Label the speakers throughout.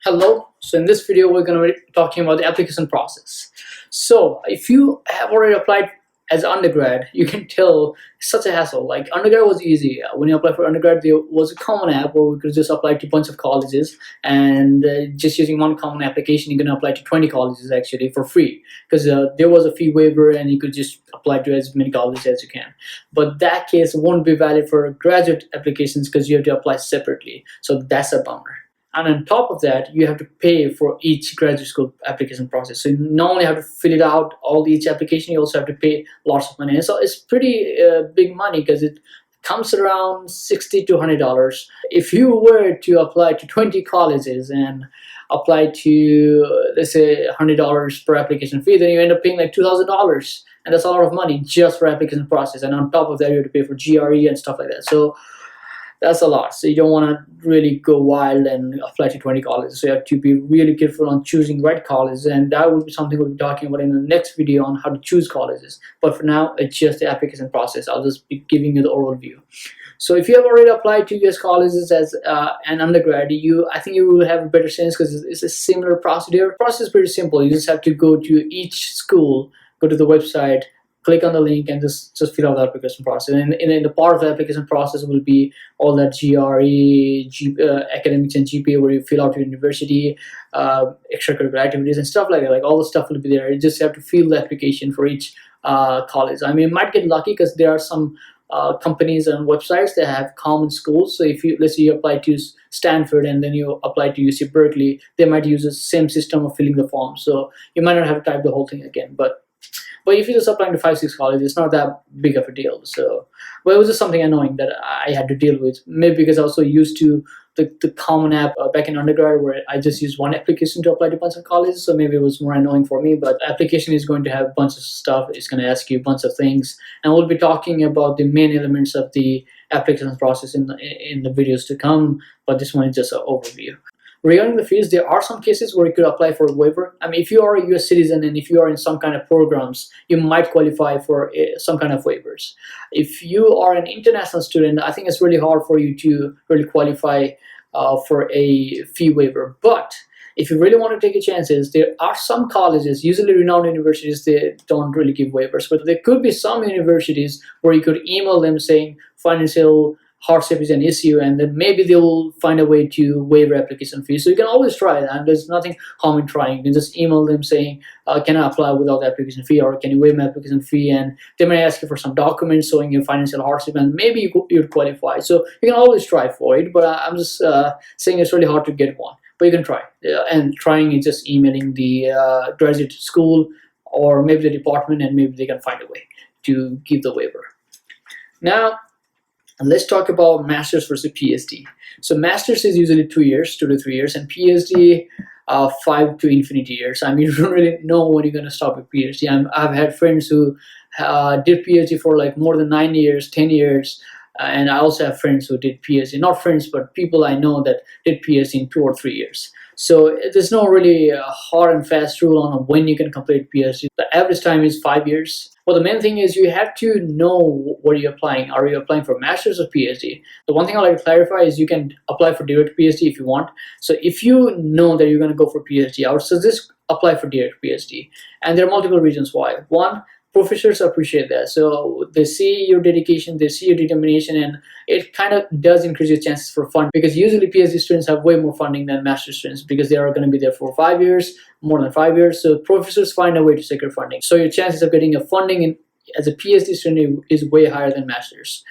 Speaker 1: Hello. So in this video, we're going to be talking about the application process. So if you have already applied as undergrad, you can tell it's such a hassle. Like undergrad was easy. When you apply for undergrad, there was a common app where we could just apply to a bunch of colleges, and just using one common application, you're going to apply to 20 colleges actually for free, because there was a fee waiver and you could just apply to as many colleges as you can. But that case won't be valid for graduate applications because you have to apply separately. So that's a bummer. And on top of that, you have to pay for each graduate school application process. So you not only have to fill it out, all each application, you also have to pay lots of money. And so it's pretty big money, because it comes around $60 to $100. If you were to apply to 20 colleges and apply to, let's say, $100 per application fee, then you end up paying like $2,000. And that's a lot of money just for application process. And on top of that, you have to pay for GRE and stuff like that. So that's a lot. So you don't want to really go wild and apply to 20 colleges. So you have to be really careful on choosing the right colleges, and that will be something we'll be talking about in the next video on how to choose colleges. But for now, it's just the application process. I'll just be giving you the overview. So if you have already applied to US colleges as an undergrad, I think you will have a better sense, because it's a similar procedure. The process is pretty simple. You just have to go to each school, go to the website, click on the link, and just fill out the application process. And in the part of the application process will be all that GRE, academics and GPA, where you fill out your university, extracurricular activities and stuff like that. Like all the stuff will be there. You just have to fill the application for each college. I mean, you might get lucky, because there are some companies and websites that have common schools. So if let's say you apply to Stanford and then you apply to UC Berkeley, they might use the same system of filling the form. So you might not have to type the whole thing again. But if you just applying to 5-6 colleges, it's not that big of a deal. So, but it was just something annoying that I had to deal with. Maybe because I was so used to the common app back in undergrad, where I just used one application to apply to a bunch of colleges. So maybe it was more annoying for me. But application is going to have a bunch of stuff. It's going to ask you a bunch of things, and we'll be talking about the main elements of the application process in the videos to come. But this one is just an overview. Regarding the fees, there are some cases where you could apply for a waiver. I mean, if you are a US citizen and if you are in some kind of programs, you might qualify for some kind of waivers. If you are an international student, I think it's really hard for you to really qualify for a fee waiver. But if you really want to take your chances, there are some colleges, usually renowned universities, they don't really give waivers. But there could be some universities where you could email them saying financial hardship is an issue, and then maybe they will find a way to waive application fees. So you can always try that, and there's nothing harm in trying. You can just email them saying, can I apply without the application fee, or can you waive my application fee? And they may ask you for some documents showing your financial hardship, and maybe you'd qualify. So you can always try for it, but I'm just saying it's really hard to get one. But you can try, and trying is just emailing the graduate school or maybe the department, and maybe they can find a way to give the waiver. Now, let's talk about master's versus PhD. So master's is usually 2 years, 2 to 3 years, and PhD 5 to infinity years. I mean, you don't really know when you're going to stop with PhD. I've had friends who did PhD for like more than 9 years, 10 years, and I also have friends who did PhD. Not friends, but people I know that did PhD in 2 or 3 years. So there's no really hard and fast rule on when you can complete PhD. The average time is 5 years. Well, the main thing is you have to know what you're applying. Are you applying for master's or PhD? The one thing I'd like to clarify is you can apply for direct PhD if you want. So if you know that you're going to go for PhD, I would suggest apply for direct PhD. And there are multiple reasons why. One, professors appreciate that. So they see your dedication, they see your determination, and it kind of does increase your chances for funding, because usually PhD students have way more funding than master's students, because they are going to be there for 5 years, more than 5 years. So professors find a way to secure funding. So your chances of getting a funding as a PhD student is way higher than master's.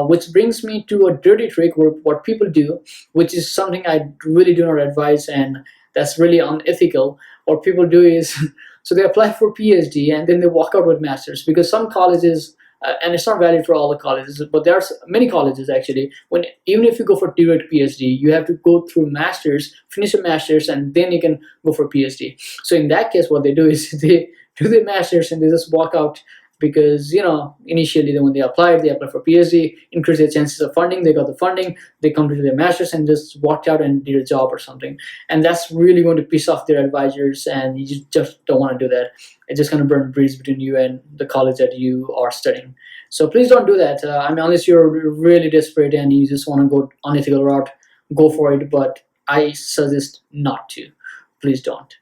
Speaker 1: Which brings me to a dirty trick, where what people do, which is something I really do not advise, and that's really unethical. What people do is so they apply for PhD and then they walk out with masters, because some colleges, and it's not valid for all the colleges, but there are many colleges actually, even if you go for direct PhD, you have to go through masters, finish a masters, and then you can go for PhD. So in that case, what they do is they do the masters and they just walk out because initially when they applied for PhD, increase their chances of funding. They got the funding, they completed their masters and just walked out and did a job or something, and that's really going to piss off their advisors, and you just don't want to do that. It's just going to burn a bridge between you and the college that you are studying. So please don't do that. I mean, unless you're really desperate and you just want to go unethical route, go for it, but I suggest not to. Please don't.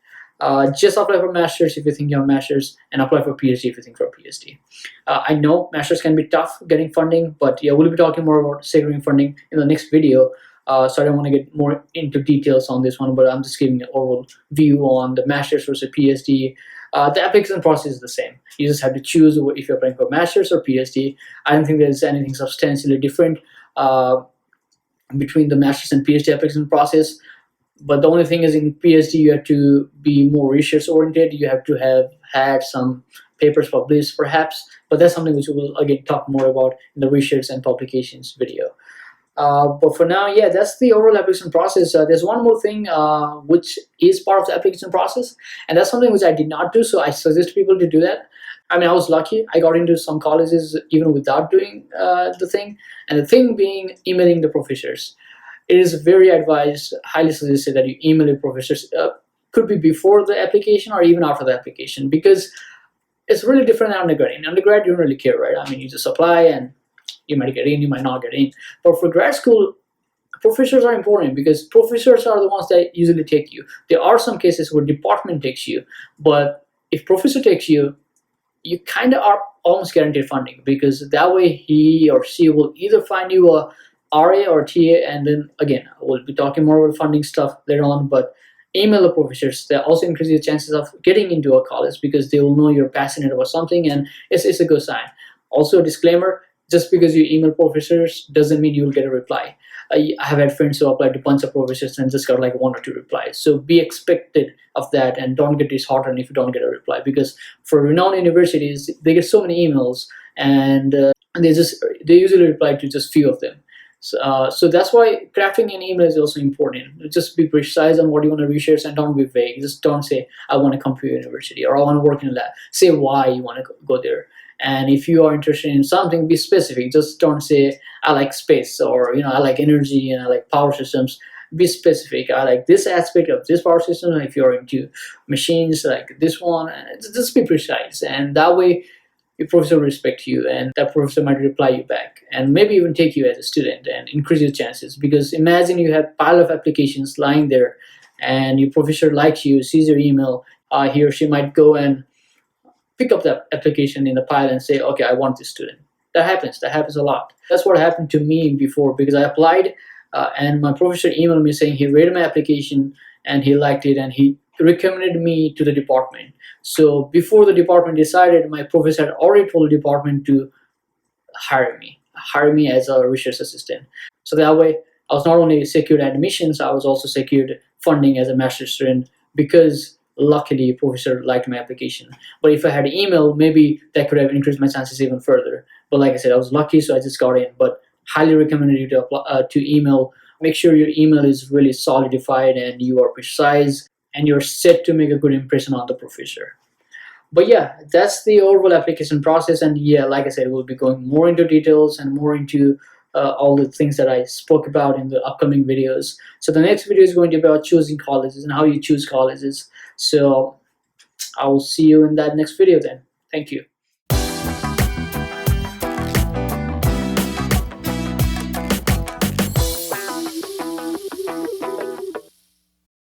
Speaker 1: Just apply for masters if you think you have masters, and apply for PhD if you think for a PhD. I know masters can be tough getting funding, but yeah, we'll be talking more about securing funding in the next video. So I don't want to get more into details on this one, but I'm just giving an overall view on the masters versus PhD. The application process is the same. You just have to choose if you're applying for masters or PhD. I don't think there's anything substantially different between the masters and PhD application process. But the only thing is, in PhD you have to be more research oriented. You have to have had some papers published perhaps, but that's something which we will again talk more about in the research and publications video. But for now, yeah, that's the overall application process. There's one more thing which is part of the application process, and that's something which I did not do, so I suggest people to do that. I mean, I was lucky. I got into some colleges even without doing the thing, and the thing being emailing the professors. It is very advised, highly suggested that you email your professors. Could be before the application or even after the application, because it's really different than undergrad. In undergrad, you don't really care, right? I mean, you just apply and you might get in, you might not get in. But for grad school, professors are important because professors are the ones that usually take you. There are some cases where department takes you, but if professor takes you, you kind of are almost guaranteed funding, because that way he or she will either find you a RA or TA, and then again, we'll be talking more about funding stuff later on, but email the professors. That also increases your chances of getting into a college, because they will know you're passionate about something, and it's a good sign. Also, a disclaimer, just because you email professors doesn't mean you'll get a reply. I have had friends who applied to a bunch of professors and just got like 1 or 2 replies. So be expected of that, and don't get disheartened if you don't get a reply, because for renowned universities, they get so many emails, and they usually reply to just few of them. So that's why crafting an email is also important. Just be precise on what you want to research, and don't be vague. Just don't say, I want to come to your university, or I want to work in a lab. Say why you want to go there. And if you are interested in something, be specific. Just don't say, I like space, or I like energy and I like power systems. Be specific. I like this aspect of this power system. If you're into machines, like this one, just be precise. And that way, your professor will respect you, and that professor might reply you back, and maybe even take you as a student and increase your chances. Because imagine you have a pile of applications lying there, and your professor likes you, sees your email, he or she might go and pick up that application in the pile and say, okay, I want this student. That happens a lot. That's what happened to me before, because I applied and my professor emailed me saying he rated my application and he liked it, and he recommended me to the department. So before the department decided, my professor had already told the department to hire me as a research assistant. So that way, I was not only secured admissions, I was also secured funding as a master's student, because luckily a professor liked my application. But if I had email, maybe that could have increased my chances even further. But like I said, I was lucky, so I just got in. But highly recommended you to apply, to email. Make sure your email is really solidified and you are precise, and you're set to make a good impression on the professor. But yeah, that's the overall application process. And yeah, like I said, we'll be going more into details and more into all the things that I spoke about in the upcoming videos. So the next video is going to be about choosing colleges and how you choose colleges. So I will see you in that next video then. Thank you.